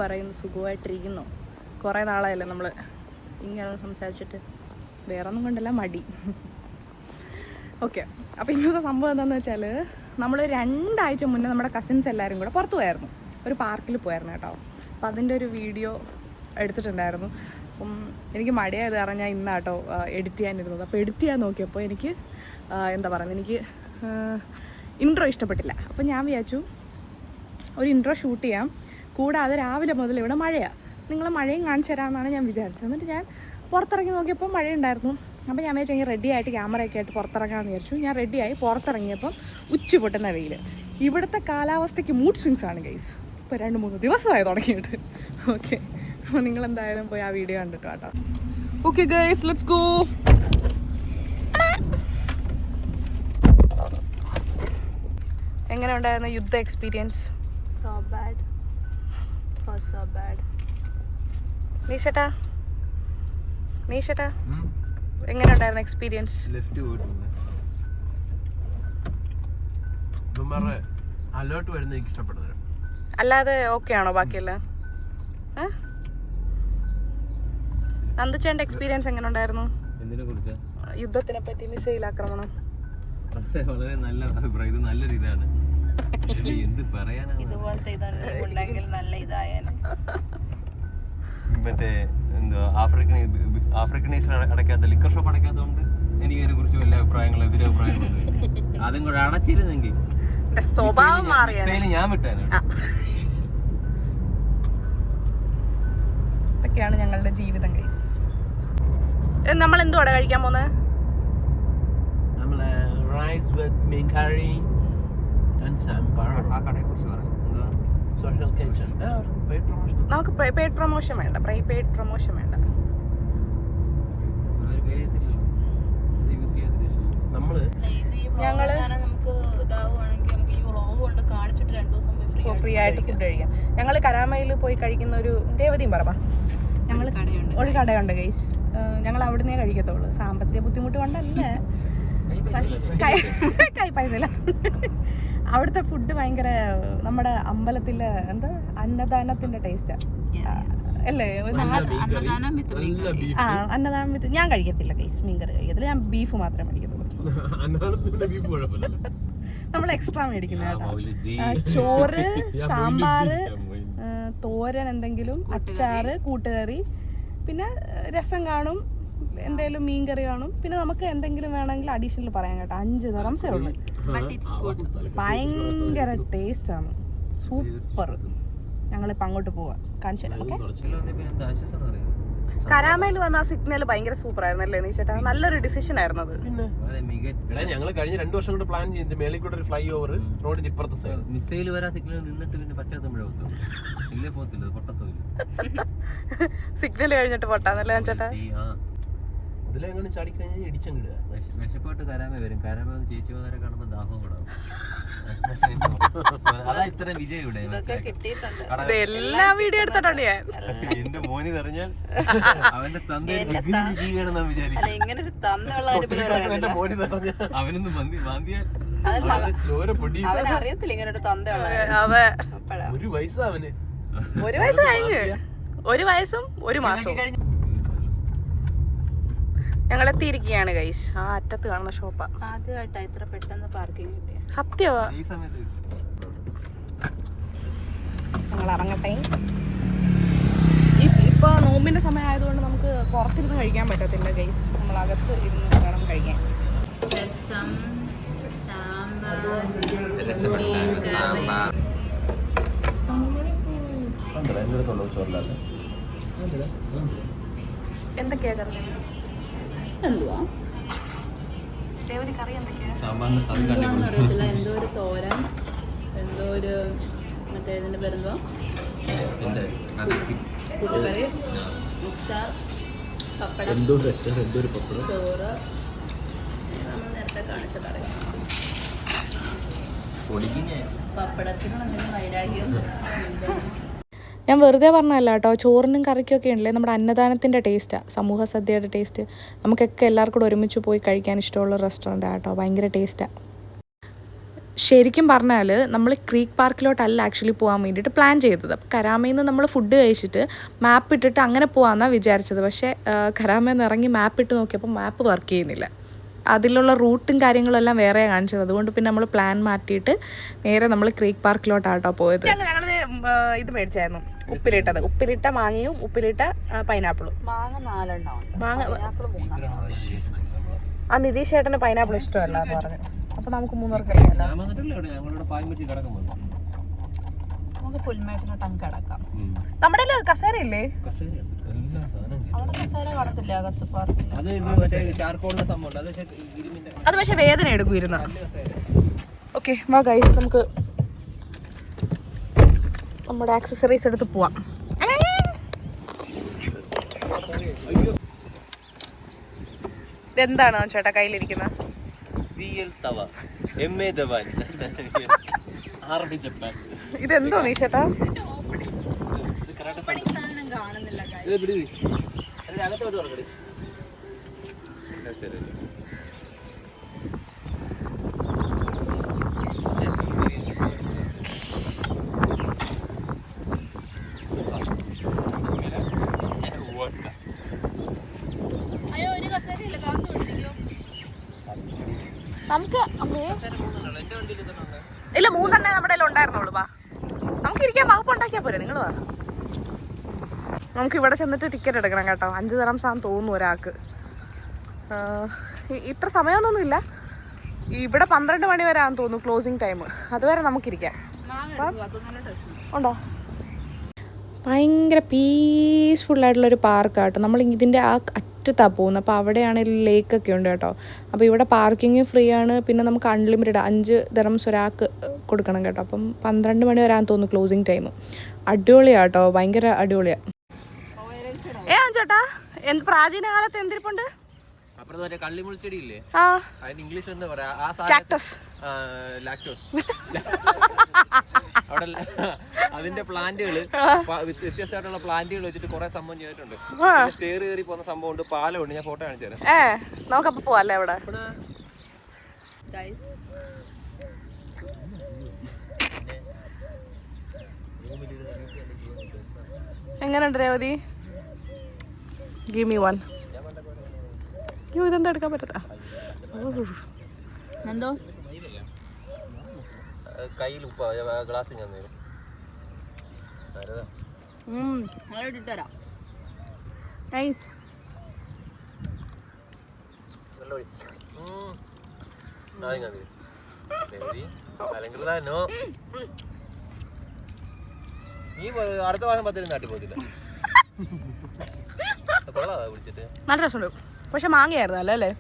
പറയുന്നു? സുഖമായിട്ടിരിക്കുന്നു. കുറേ നാളായല്ലേ നമ്മൾ ഇങ്ങനെ സംസാരിച്ചിട്ട്. വേറെ ഒന്നും കൊണ്ടല്ല, മടി. ഓക്കെ, അപ്പോൾ ഇന്നത്തെ സംഭവം എന്താണെന്ന് വെച്ചാൽ, നമ്മൾ 2 ആഴ്ച മുന്നേ നമ്മുടെ കസിൻസ് എല്ലാവരും കൂടെ പുറത്ത് പോയായിരുന്നു. ഒരു പാർക്കിൽ പോയായിരുന്നു കേട്ടോ. അപ്പോൾ അതിൻ്റെ ഒരു വീഡിയോ എടുത്തിട്ടുണ്ടായിരുന്നു. അപ്പം എനിക്ക് മടിയായത് കാരണം ഞാൻ ഇന്നാട്ടോ എഡിറ്റ് ചെയ്യാനിരുന്നത്. അപ്പോൾ എഡിറ്റ് ചെയ്യാൻ നോക്കിയപ്പോൾ എനിക്ക് എന്താ പറയുന്നത്, എനിക്ക് ഇൻട്രോ ഇഷ്ടപ്പെട്ടില്ല. അപ്പോൾ ഞാൻ വിചാരിച്ചു ഒരു ഇൻട്രോ ഷൂട്ട് ചെയ്യാം, കൂടാതെ രാവിലെ മുതൽ ഇവിടെ മഴയാണ്, നിങ്ങളെ മഴയും കാണിച്ചു തരാമെന്നാണ് ഞാൻ വിചാരിച്ചത്. എന്നിട്ട് ഞാൻ പുറത്തിറങ്ങി നോക്കിയപ്പോൾ മഴയുണ്ടായിരുന്നു. അപ്പോൾ ഞാൻ വിചാരിച്ചു ഇങ്ങനെ റെഡി ആയിട്ട് ക്യാമറയൊക്കെ ആയിട്ട് പുറത്തിറങ്ങാമെന്ന് വിചാരിച്ചു. ഞാൻ റെഡിയായി പുറത്തിറങ്ങിയപ്പം ഉച്ച പൊട്ടുന്ന വെയിൽ. ഇവിടുത്തെ കാലാവസ്ഥയ്ക്ക് മൂഡ് സ്വിങ്സ് ആണ് ഗൈസ്. ഇപ്പോൾ 2-3 ദിവസമായി തുടങ്ങിയിട്ട്. ഓക്കെ, അപ്പോൾ നിങ്ങളെന്തായാലും പോയി ആ വീഡിയോ കണ്ടിട്ട് കേട്ടോ. Okay guys, let's go. എങ്ങനെ ഉണ്ടായിരുന്നു യുദ്ധ experience? So bad. So bad. നീഷേട്ടാ എങ്ങനെ ഉണ്ടായിരുന്നു എക്സ്പീരിയൻസ്? അലേർട്ട് വരുന്നത് എനിക്ക് ഇഷ്ടപ്പെടുന്നത്. അല്ലാതെ ഓക്കെ ആണോ ബാക്കിയെല്ലാം? നന്ദുച്ചേട്ടൻ്റെ എക്സ്പീരിയൻസ് എങ്ങനെ ഉണ്ടായിരുന്നു യുദ്ധത്തിനെ പറ്റി? മിസൈൽ ആക്രമണം വളരെ നല്ല അഭിപ്രായം. ഇത് നല്ലൊരു ഇതാണ്. എന്ത് പറയാനാണ്, ഇതുപോലത്തെ ഇതുണ്ടെങ്കിൽ നല്ല ഇതായാലും. മറ്റേ എന്തോ ആഫ്രിക്കനൈസ് അടയ്ക്കാത്ത ലിക്കർ ഷോപ്പ് അടയ്ക്കാത്തതുകൊണ്ട് എനിക്ക് ഇതിനെ കുറിച്ച് വല്ല അഭിപ്രായങ്ങളും എതിരഭിപ്രായങ്ങളും അതും കൂടെ അടച്ചിരുന്നെങ്കിൽ സ്വഭാവം മാറിയ ഞാൻ വിട്ടാണ്. ഇതൊക്കെയാണ് ഞങ്ങളുടെ ജീവിതം ഗൈസ്. നമ്മൾ എന്തുവാണ് കഴിക്കാൻ പോകുന്നത്? നമ്മളെ റൈസ് വിത്ത് മീൻ കറി ആൻഡ് സാമ്പാർ. ആ കടയെക്കുറിച്ച് പറയാം. Social kitchen. നമുക്ക് പെയ്ഡ് പ്രൊമോഷൻ വേണ്ട. ഞങ്ങള് നമുക്ക് ഇതാവുകയാണെങ്കിൽ നമുക്ക് ഈ വ്ളോഗ് കൊണ്ട് കാണിച്ചിട്ട് 2 ദിവസം ഫ്രീ ആയിട്ട് ഫുഡ് കഴിക്കാം. ഞങ്ങൾ കരാമയിൽ പോയി കഴിക്കുന്ന ഒരു രേവതിയും പറ ഞങ്ങൾ ഒരു കടയുണ്ട് ഗൈസ്. ഞങ്ങൾ അവിടുന്നേ കഴിക്കത്തുള്ളൂ. സാമ്പത്തിക ബുദ്ധിമുട്ട് കൊണ്ടല്ല, കൈ പൈസ ഇല്ല. അവിടുത്തെ ഫുഡ് ഭയങ്കര നമ്മുടെ അമ്പലത്തിലെ എന്താ അന്നദാനത്തിന്റെ ടേസ്റ്റാ അല്ലേ? അന്നദാനം വിത്ത് ഞാൻ കഴിക്കത്തില്ല ഗൈസ്, മീൻകറി കഴിക്കത്തില്ല. ഞാൻ ബീഫ് മാത്രമേ മേടിക്കത്തുള്ളൂ. നമ്മൾ എക്സ്ട്രാ മേടിക്കുന്ന കേട്ടോ. ചോറ്, സാമ്പാറ്, തോരൻ, എന്തെങ്കിലും അച്ചാറ്, കൂട്ടുകറി, പിന്നെ രസം കാണും, എന്തെങ്കിലും മീൻകറി കാണും. പിന്നെ നമുക്ക് എന്തെങ്കിലും വേണമെങ്കിൽ അഡീഷണൽ പറയാം കേട്ടോ. 5 ദിറംസേ ഉള്ളൂ. ഭയങ്കര ടേസ്റ്റ് ആണ്, സൂപ്പർ. ഞങ്ങളിപ്പോൾ അങ്ങോട്ട് പോവാം, കാണിച്ചു തരാം. ഓക്കെ, കരാമയിൽ വന്ന ആ സിഗ്നൽ ഭയങ്കര സൂപ്പർ ആയിരുന്നു അല്ലേ നീച്ചേട്ടാ? നല്ലൊരു ഡിസിഷൻ ആയിരുന്നു അത്. ഞങ്ങൾ കഴിഞ്ഞ 2 വർഷം കൊണ്ട് പ്ലാൻ ചെയ്തിട്ട് മേളിൽ കൂടെ ഒരു ഫ്ലൈ ഓവർ റോഡിന്റെ ഇപ്പുറത്തെ സൈഡ് മിസൈൽ വരാ സിഗ്നൽ നിന്നിട്ട് പിന്നെ പച്ചത്തമിഴ് ഇല്ലേ പോകത്തില്ല, പൊട്ടത്തില്ല. സിഗ്നൽ കഴിഞ്ഞിട്ട് പൊട്ടാന്നല്ലേ ചേട്ടാ? അതിലെങ്ങനെ ചാടിക്കഴിഞ്ഞാൽ ഇടിച്ചങ്ങിടുക. വിശപ്പോട്ട് കരാമ വരും. കരാമ ചേച്ചിമാരെ കാണുമ്പോൾ ദാഹവും കൂടാവും. അതാ ഇത്ര വിജയം ഇവിടെ. എല്ലാ വീഡിയോ എടുത്തിട്ടുണ്ട് ഞാൻ. എന്റെ മോന് പറഞ്ഞാൽ അവന്റെ തന്ത ജീവിയാണെന്ന് വിചാരിക്കും. എന്റെ മോന് പറഞ്ഞാൽ അവനൊന്ന് മാന്തിയാൽ ചോര പൊടി. അറിയത്തില്ല ഇങ്ങനെ ഒരു തന്തയുള്ള. ഒരു വയസ്സാ അവന്. 1 വയസ്സ് കഴിഞ്ഞ് 1 വയസ്സും 1 മാസവും. ഞങ്ങൾ എത്തിയിരിക്കുകയാണ് ഗൈസ്. ആ അറ്റത്ത് കാണുന്ന ഷോപ്പാ. ആദ്യമായിട്ടാ ഇത്ര പെട്ടെന്ന് പാർക്കിംഗ് കിട്ടിയ. സത്യവാ. ഞങ്ങൾ ഇറങ്ങട്ടെ. ഇപ്പൊ നോമ്പിന്റെ സമയം ആയതുകൊണ്ട് നമുക്ക് പുറത്തിരുന്ന് കഴിക്കാൻ പറ്റത്തില്ല ഗൈസ്. നമ്മൾ അകത്ത് ഇരുന്ന് വേണം കഴിക്കാൻ. രസം, സാമ്പാർ, എന്തൊക്കെയാ കറി? എന്തുവാ രേവതി കറി എന്തൊക്കെയാ? അറിയത്തില്ല. എന്തോ ഒരു തോരൻ, എന്തോ ഒരു മറ്റേ ഇതിന്റെ പേരെന്തോ കൂട്ടുകറി, അച്ചാർ, പപ്പടം, ചോറ്, നമ്മൾ നേരത്തെ കാണിച്ച കറി. പപ്പടത്തിനും എന്തെങ്കിലും വൈരാഗ്യം. ഞാൻ വെറുതെ പറഞ്ഞതല്ല കേട്ടോ. ചോറിനും കറിക്കൊക്കെ ഉണ്ടല്ലേ നമ്മുടെ അന്നദാനത്തിൻ്റെ ടേസ്റ്റാണ്, സമൂഹ സദ്യയുടെ ടേസ്റ്റ്. നമുക്കൊക്കെ എല്ലാവർക്കും കൂടെ ഒരുമിച്ച് പോയി കഴിക്കാൻ ഇഷ്ടമുള്ള റെസ്റ്റോറൻറ്റാണ് കേട്ടോ. ഭയങ്കര ടേസ്റ്റാണ്. ശരിക്കും പറഞ്ഞാൽ നമ്മൾ ക്രീക്ക് പാർക്കിലോട്ടല്ല ആക്ച്വലി പോകാൻ വേണ്ടിയിട്ട് പ്ലാൻ ചെയ്തത്. അപ്പോൾ കരാമയിൽ നിന്ന് നമ്മൾ ഫുഡ് കഴിച്ചിട്ട് മാപ്പ് ഇട്ടിട്ട് അങ്ങനെ പോകാമെന്നാണ് വിചാരിച്ചത്. പക്ഷേ കരാമയിൽ നിന്ന് ഇറങ്ങി മാപ്പ് ഇട്ട് നോക്കിയപ്പോൾ മാപ്പ് വർക്ക് ചെയ്യുന്നില്ല. അതിലുള്ള റൂട്ടും കാര്യങ്ങളും എല്ലാം വേറെ കാണിച്ചത്. അതുകൊണ്ട് പിന്നെ നമ്മൾ പ്ലാൻ മാറ്റിയിട്ട് നേരെ നമ്മൾ ക്രീക്ക് പാർക്കിലോട്ടാട്ടോ പോയത്. ഞങ്ങൾ ഇത് മേടിച്ചായിരുന്നു, ഉപ്പിലിട്ട മാങ്ങയും ഉപ്പിലിട്ട പൈനാപ്പിളും. മാങ്ങ 4 എണ്ണം മാങ്ങ ആ നിതീഷ് ചേട്ടന് പൈനാപ്പിൾ ഇഷ്ടമല്ല എന്ന് പറഞ്ഞു. അപ്പോൾ നമുക്ക് 3 പേർക്ക് കഴിക്കാമല്ലോ. നമുക്ക് പുൽമേട്ടിനോട്ടങ്ങ് കിടക്കാം. നമ്മുടെ കസേര ഇല്ലേ? അവിടെ കസേര കാണത്തില്ല അകത്ത് പാർക്കിൽ. അത് പക്ഷെ വേദന എടുക്കുമായിരുന്നു. ഓക്കെ വാ ഗൈസ്, നമുക്ക് നമ്മുടെ ആക്സസറീസ് എടുത്ത് പോവാം. ഇതെന്താണ് ചേട്ടാ കയ്യിലിരിക്കുന്നത്? ഇതെന്തോ നീ ചേട്ടാ? കാണുന്നില്ല. അയ്യോ ഒരു കസേരയില്ല, കാത്തു പിടിക്കോ? നമുക്ക് ഇല്ല 3 നമ്മുടെ ഉണ്ടായിരുന്നുള്ളൂ. വാ നമുക്ക് ഇരിക്കാൻ വകുപ്പ് ഉണ്ടാക്കിയാൽ പോരെ. നിങ്ങൾ വാ, നമുക്ക് ഇവിടെ ചെന്നിട്ട് ടിക്കറ്റ് എടുക്കണം കേട്ടോ. 5 ദിറംസാന്ന് തോന്നുന്നു ഒരാൾക്ക്. ഇത്ര സമയമൊന്നുമില്ല, ഇവിടെ 12 മണി വരെ ആണെന്ന് തോന്നുന്നു ക്ലോസിങ് ടൈം. അതുവരെ നമുക്കിരിക്കാം. ഉണ്ടോ? ഭയങ്കര പീസ്ഫുള്ളായിട്ടുള്ളൊരു പാർക്കാട്ടോ. നമ്മൾ ഇതിൻ്റെ ആ അറ്റത്താണ് പോകുന്നത്. അപ്പോൾ അവിടെയാണ് ലേക്കൊക്കെ ഉണ്ട് കേട്ടോ. അപ്പോൾ ഇവിടെ പാർക്കിങ് ഫ്രീ ആണ്. പിന്നെ നമുക്ക് അൺലിമിറ്റഡ് 5 ദിറംസ് ഒരാൾക്ക് കൊടുക്കണം കേട്ടോ. അപ്പം 12 മണി വരെ ആണെന്ന് തോന്നുന്നു ക്ലോസിങ് ടൈം. അടിപൊളിയാണ് കേട്ടോ, ഭയങ്കര അടിപൊളിയാണ്. ചേട്ടാ എന്ത് പ്രാചീന കാലത്ത് എന്തിരിപ്പുണ്ട്? കള്ളിമുൾച്ചെടിയില്ലേ, ഇംഗ്ലീഷ് എന്താ പറയാ? അവിടെ അതിന്റെ പ്ലാന്റുകള് വ്യത്യസ്തമായിട്ടുള്ള പ്ലാന്റുകൾ വെച്ചിട്ട് കുറെ സംഭവം ചെയ്തിട്ടുണ്ട്. സ്റ്റെയർ കയറി പോകുന്ന സംഭവം ഉണ്ട്, പാലമുണ്ട്. ഞാൻ ഫോട്ടോ കാണിച്ചു തരാം. നമുക്കപ്പോ പോവാല്ലേ അവിടെ? എങ്ങനെയുണ്ട് രേവതി? Give me 1. ഇതെന്താ എടുക്കാൻ പറ്റത്താ? എന്തോ കയ്യിൽ ഗ്ലാസ് ഞാൻ ഇട്ടുതരാം. നീ അടുത്ത മാസം 10 നാട്ടിൽ പോകത്തില്ല. നല്ല രസമുണ്ട്, പക്ഷെ മാങ്ങയായിരുന്നു അല്ലേ?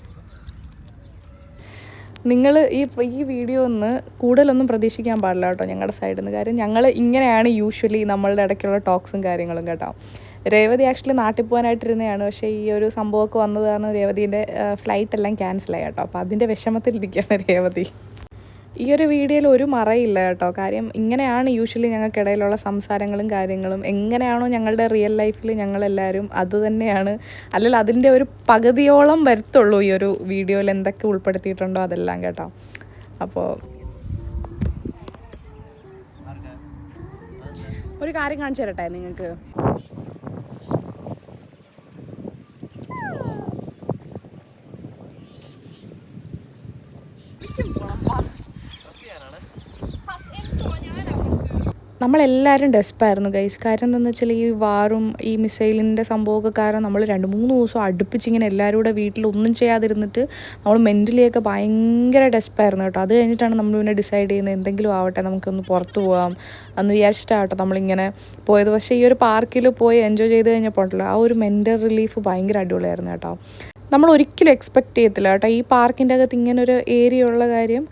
നിങ്ങൾ ഈ വീഡിയോ ഒന്ന് കൂടുതലൊന്നും പ്രതീക്ഷിക്കാൻ പാടില്ല കേട്ടോ ഞങ്ങളുടെ സൈഡിൽ നിന്ന്. കാര്യം ഞങ്ങൾ ഇങ്ങനെയാണ് യൂഷ്വലി നമ്മളുടെ ഇടയ്ക്കുള്ള ടോക്സും കാര്യങ്ങളും കേട്ടോ. രേവതി ആക്ച്വലി നാട്ടിൽ പോകാനായിട്ടിരുന്നതാണ്. പക്ഷേ ഈ ഒരു സംഭവമൊക്കെ വന്നത് കാരണം രേവതീൻ്റെ ഫ്ലൈറ്റ് എല്ലാം ക്യാൻസലായി കേട്ടോ. അപ്പോൾ അതിൻ്റെ വിഷമത്തിലിരിക്കുകയാണ് രേവതി. ഈ ഒരു വീഡിയോയിൽ ഒരു മറയില്ല കേട്ടോ. കാര്യം ഇങ്ങനെയാണ് യൂഷ്വലി ഞങ്ങൾക്കിടയിലുള്ള സംസാരങ്ങളും കാര്യങ്ങളും. എങ്ങനെയാണോ ഞങ്ങളുടെ റിയൽ ലൈഫിൽ ഞങ്ങളെല്ലാവരും അത് തന്നെയാണ്, അല്ലെങ്കിൽ അതിൻ്റെ ഒരു പകുതിയോളം വരത്തുള്ളൂ ഈ ഒരു വീഡിയോയിൽ എന്തൊക്കെ ഉൾപ്പെടുത്തിയിട്ടുണ്ടോ അതെല്ലാം കേട്ടോ. അപ്പോൾ ഒരു കാര്യം കാണിച്ചു തരട്ടെ നിങ്ങൾക്ക്. നമ്മളെല്ലാവരും ഡെസ്പായിരുന്നു ഗൈസ്. കാര്യം എന്താണെന്ന് വെച്ചാൽ ഈ വാറും ഈ മിസൈലിൻ്റെ സംഭവമൊക്കെ കാരണം നമ്മൾ 2-3 ദിവസം അടുപ്പിച്ചിങ്ങനെ എല്ലാവരും കൂടെ വീട്ടിലൊന്നും ചെയ്യാതിരുന്നിട്ട് നമ്മൾ മെൻ്റലിയൊക്കെ ഭയങ്കര ഡെസ്പായിരുന്നു കേട്ടോ. അത് കഴിഞ്ഞിട്ടാണ് നമ്മൾ പിന്നെ ഡിസൈഡ് ചെയ്യുന്നത് എന്തെങ്കിലും ആവട്ടെ നമുക്കൊന്ന് പുറത്ത് പോകാം എന്ന് വിചാരിച്ചിട്ടാട്ടോ നമ്മളിങ്ങനെ പോയത്. പക്ഷേ ഈ ഒരു പാർക്കിൽ പോയി എൻജോയ് ചെയ്ത് കഴിഞ്ഞപ്പോൾ ഉണ്ടല്ലോ ആ ഒരു മെൻ്റൽ റിലീഫ് ഭയങ്കര അടിപൊളിയായിരുന്നു കേട്ടോ. നമ്മൾ ഒരിക്കലും എക്സ്പെക്റ്റ് ചെയ്യത്തില്ല കേട്ടോ ഈ പാർക്കിൻ്റെ അകത്ത് ഇങ്ങനൊരു ഏരിയ ഉള്ള കാര്യം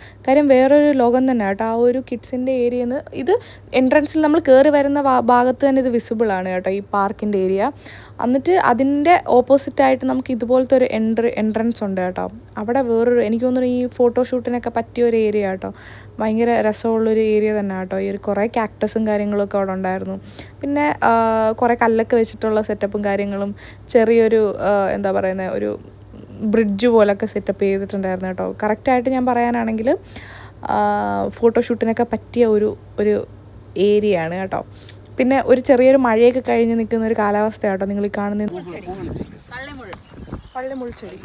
വേറൊരു ലോകം തന്നെ കേട്ടോ. ആ ഒരു കിഡ്സിൻ്റെ ഏരിയയിൽ നിന്ന് ഇത് എൻട്രൻസിൽ നമ്മൾ കയറി വരുന്ന ഭാഗത്ത് തന്നെ ഇത് വിസിബിളാണ് കേട്ടോ ഈ പാർക്കിൻ്റെ ഏരിയ. എന്നിട്ട് അതിൻ്റെ ഓപ്പോസിറ്റായിട്ട് നമുക്ക് ഇതുപോലത്തെ ഒരു എൻട്രൻസ് ഉണ്ട് കേട്ടോ. അവിടെ വേറൊരു എനിക്ക് തോന്നുന്നു ഈ ഫോട്ടോഷൂട്ടിനൊക്കെ പറ്റിയ ഒരു ഏരിയ കേട്ടോ. ഭയങ്കര രസമുള്ളൊരു ഏരിയ തന്നെ കേട്ടോ. ഈ ഒരു കുറേ കാക്ടസും കാര്യങ്ങളൊക്കെ അവിടെ ഉണ്ടായിരുന്നു. പിന്നെ കുറേ കല്ലൊക്കെ വെച്ചിട്ടുള്ള സെറ്റപ്പും കാര്യങ്ങളും ചെറിയൊരു എന്താ പറയുന്നത് ഒരു ബ്രിഡ്ജ് പോലൊക്കെ സെറ്റപ്പ് ചെയ്തിട്ടുണ്ടായിരുന്നു കേട്ടോ. കറക്റ്റായിട്ട് ഞാൻ പറയാനാണെങ്കിൽ ഫോട്ടോഷൂട്ടിനൊക്കെ പറ്റിയ ഒരു ഏരിയ ആണ് കേട്ടോ. പിന്നെ ഒരു ചെറിയൊരു മഴയൊക്കെ കഴിഞ്ഞ് നിൽക്കുന്ന ഒരു കാലാവസ്ഥ കേട്ടോ നിങ്ങൾ ഈ കാണുന്ന പള്ളിമുൾച്ചെടി.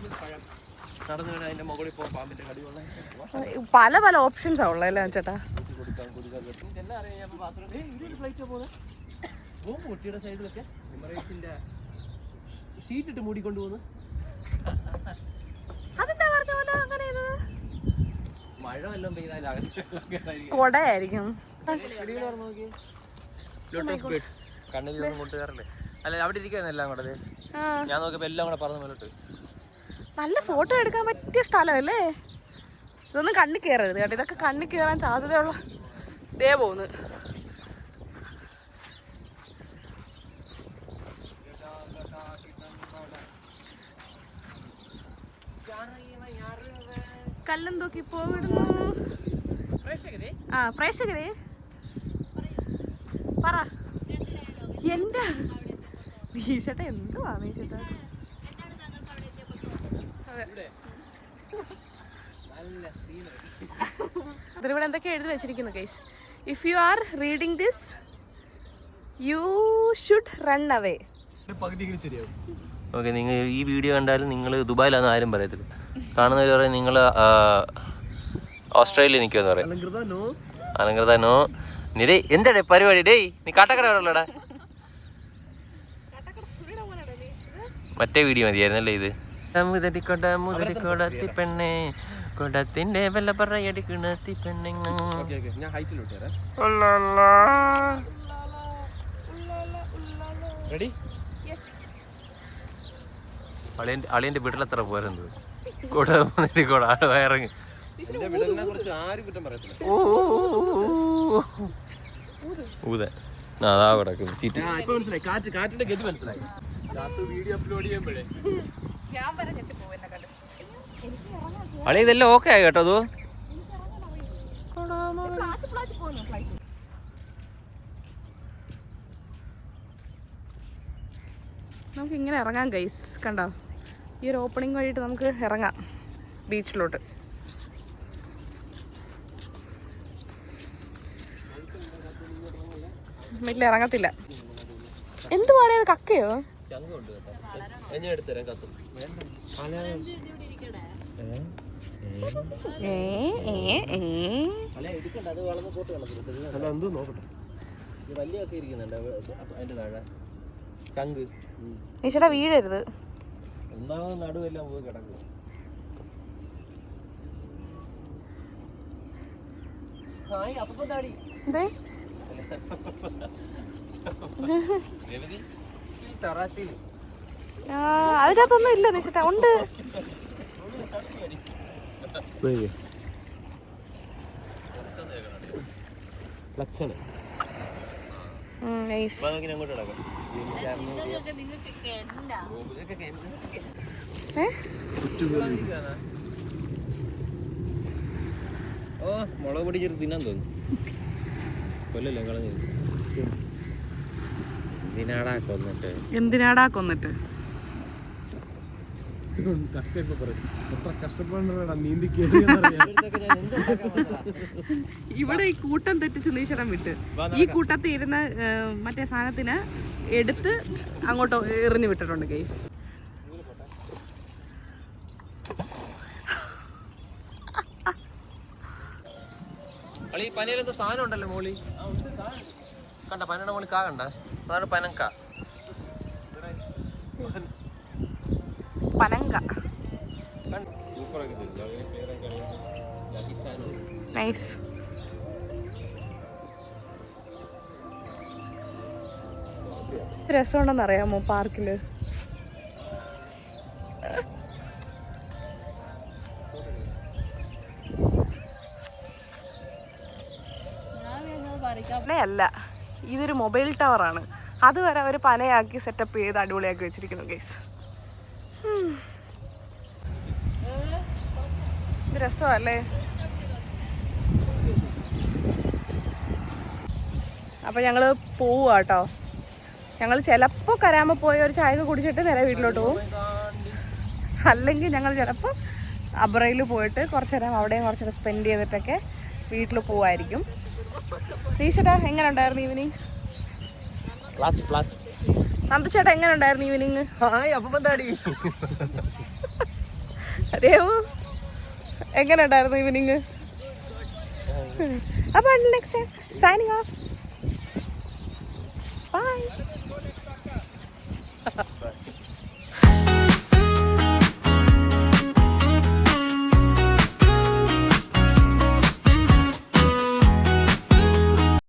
പല പല ഓപ്ഷൻസാണ് ഉള്ളതല്ലേ ചേട്ടാ. ഷീറ്റിട്ട് മൂടിക്കൊണ്ടു പോകുന്നു. മഴ വല്ലതും പെയ്താലും കൊടയായിരിക്കും. കണ്ണിലൊന്നും കൊണ്ടുവരാറില്ലേ? അല്ല അവിടെ ഇരിക്കാന്നെല്ലാം കൂടെ ഞാൻ നോക്കിയപ്പോ എല്ലാം കൂടെ പറന്ന് മേലോട്ട്. നല്ല ഫോട്ടോ എടുക്കാൻ പറ്റിയ സ്ഥലമല്ലേ. ഇതൊന്നും കണ്ണിൽ കയറരുത് കേട്ടോ. ഇതൊക്കെ കണ്ണിൽ കയറാൻ സാധ്യതയുള്ള ദേ പോകുന്നു. കല്ലും തൂക്കി പോവിടുന്നു. പ്രേക്ഷകരെ പറ. എന്റെ നീശേട്ട എന്തുവാ നീശേട്ട. അതിലിവിടെ എന്തൊക്കെ എഴുതി വെച്ചിരിക്കുന്നു guys. If you are reading this you should run away. Okay, നിങ്ങൾ ഈ വീഡിയോ കണ്ടാലും നിങ്ങൾ ദുബായിലാണെന്ന് ആരും പറയത്തില്ല. കാണുന്നവർ പറയും നിങ്ങൾ ഓസ്ട്രേലിയ നിൽക്കുമെന്ന് പറയും. അലങ്കൃത നോ. നിരേ എന്താടേ പരിപാടി? ഡേയ് നീ കാട്ടക്കട എവിടെയുള്ളടാ? മറ്റേ വീഡിയോ മതിയായിരുന്നല്ലേ ഇത്. പെണ്ണെ കൊടത്തിന്റെ വല്ല പറയടിക്കണത്തി പെണ്ണെ. അളിയന്റെ വീട്ടിലെത്ര പോരുന്നത്? കൊട ഇറങ്ങി ഊത അതാ കിടക്കുന്നു ചീറ്റ്. കാറ്റിന്റെ ഗതി മനസ്സിലായി. അളി ഇതെല്ലാം ഓക്കെ ആയി കേട്ടോ. അതോ നമുക്ക് ഇങ്ങനെ ഇറങ്ങാം ഗൈസ്. കണ്ടോ, ഈ ഒരു ഓപ്പണിംഗ് വഴിയിട്ട് നമുക്ക് ഇറങ്ങാം ബീച്ചിലോട്ട്. വീട്ടിൽ ഇറങ്ങത്തില്ല. എന്ത് പാടിയത്? കക്കയോ? നിശയുടെ വീഴരുത്. ഒന്നാമത് നടുവെല്ലാം പോയി കിടക്കും. അതിനകത്തൊന്നും ഇല്ല നിശട്ട. ഉണ്ട്. ഓ മുളക് പൊടി ചേർത്ത് തിന്നാൻ തോന്നുന്നു. കൊല്ലല്ലേ കളഞ്ഞു. എന്തിനാടാ കൊന്നിട്ട്? ഇവിടെ ഈ കൂട്ടം തെറ്റിച്ച് നീശടം വിട്ട് ഈ കൂട്ടത്തിൽ ഇരുന്ന മറ്റേ സാധനത്തിന് എടുത്ത് അങ്ങോട്ട് എറിഞ്ഞു വിട്ടിട്ടുണ്ട് ഗൈസ്. ഈ പനയിലെന്തോ സാധനം ഉണ്ടല്ലോ മോളി. കണ്ട പനയുടെ മോളി കാ കണ്ട? അതാണ് പനങ്ക. പനങ്ക നൈസ്. രസമുണ്ടെന്ന് അറിയാമോ പാർക്കില്? അല്ല, ഇതൊരു മൊബൈൽ ടവറാണ്. അതുവരെ അവർ പനയാക്കി സെറ്റപ്പ് ചെയ്ത് അടിപൊളിയാക്കി വെച്ചിരിക്കുന്നു ഗൈസ്. ഇത് രസമല്ലേ? അപ്പോൾ ഞങ്ങൾ പോവുക കേട്ടോ. ഞങ്ങൾ ചിലപ്പോൾ കരാമ പോയി ഒരു ചായ കുടിച്ചിട്ട് നേരെ വീട്ടിലോട്ട് പോകും. അല്ലെങ്കിൽ ഞങ്ങൾ ചിലപ്പോൾ അബ്രയിൽ പോയിട്ട് കുറച്ച് നേരം അവിടെയും കുറച്ച് നേരം സ്പെൻഡ് ചെയ്തിട്ടൊക്കെ വീട്ടിൽ പോവായിരിക്കും. നീഷേട്ടാ എങ്ങനെ ഉണ്ടായിരുന്നു ഈവനിങ്? നന്ദുചേട്ടാ എങ്ങനെ ഉണ്ടായിരുന്നു ഈവനിങ്? ദേവു എങ്ങനെ ഉണ്ടായിരുന്നു ഈവനിങ്? അപ്പോൾ നെക്സ്റ്റ് സൈനിങ് ഓഫ്. ബൈ.